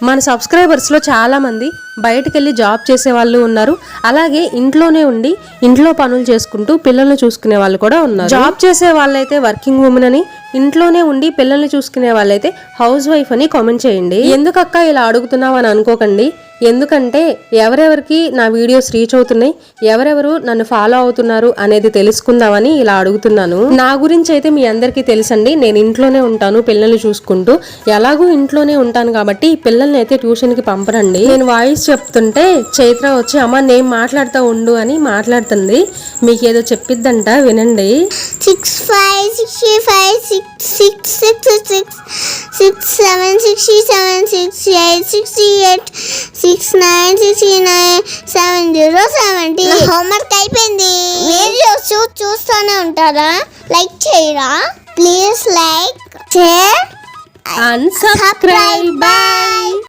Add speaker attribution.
Speaker 1: మన సబ్స్క్రైబర్స్లో చాలామంది బయటకు వెళ్ళి జాబ్ చేసే వాళ్ళు ఉన్నారు, అలాగే ఇంట్లోనే ఉండి ఇంట్లో పనులు చేసుకుంటూ పిల్లల్ని చూసుకునే వాళ్ళు కూడా ఉన్నారు. జాబ్ చేసే వాళ్ళైతే వర్కింగ్ ఉమెన్ అని, ఇంట్లోనే ఉండి పిల్లల్ని చూసుకునే వాళ్ళైతే హౌస్ వైఫ్ అని కామెంట్ చేయండి. ఎందుకక్క ఇలా అడుగుతున్నావు అని అనుకోకండి, ఎందుకంటే ఎవరెవరికి నా వీడియోస్ రీచ్ అవుతున్నాయి, ఎవరెవరు నన్ను ఫాలో అవుతున్నారు అనేది తెలుసుకుందామని ఇలా అడుగుతున్నాను. నా గురించి అయితే మీ అందరికీ తెలుసండి, నేను ఇంట్లోనే ఉంటాను పిల్లల్ని చూసుకుంటూ. ఎలాగూ ఇంట్లోనే ఉంటాను కాబట్టి పిల్లల్ని అయితే ట్యూషన్కి పంపరండి. నేను వాయిస్ చెప్తుంటే చైత్ర వచ్చి అమ్మ నేను మాట్లాడుతూ ఉండు అని మాట్లాడుతుంది. మీకు ఏదో చెప్పిద్దంట, వినండి.
Speaker 2: 6 5 65 6 6 6 6 7 67 68 68 6 9 69 70 70. హోంవర్క్ అయిపోయింది. వీడియోస్ చూస్తూనే ఉంటారా? లైక్ చేయరా? Please like, share
Speaker 1: and subscribe.
Speaker 2: Bye.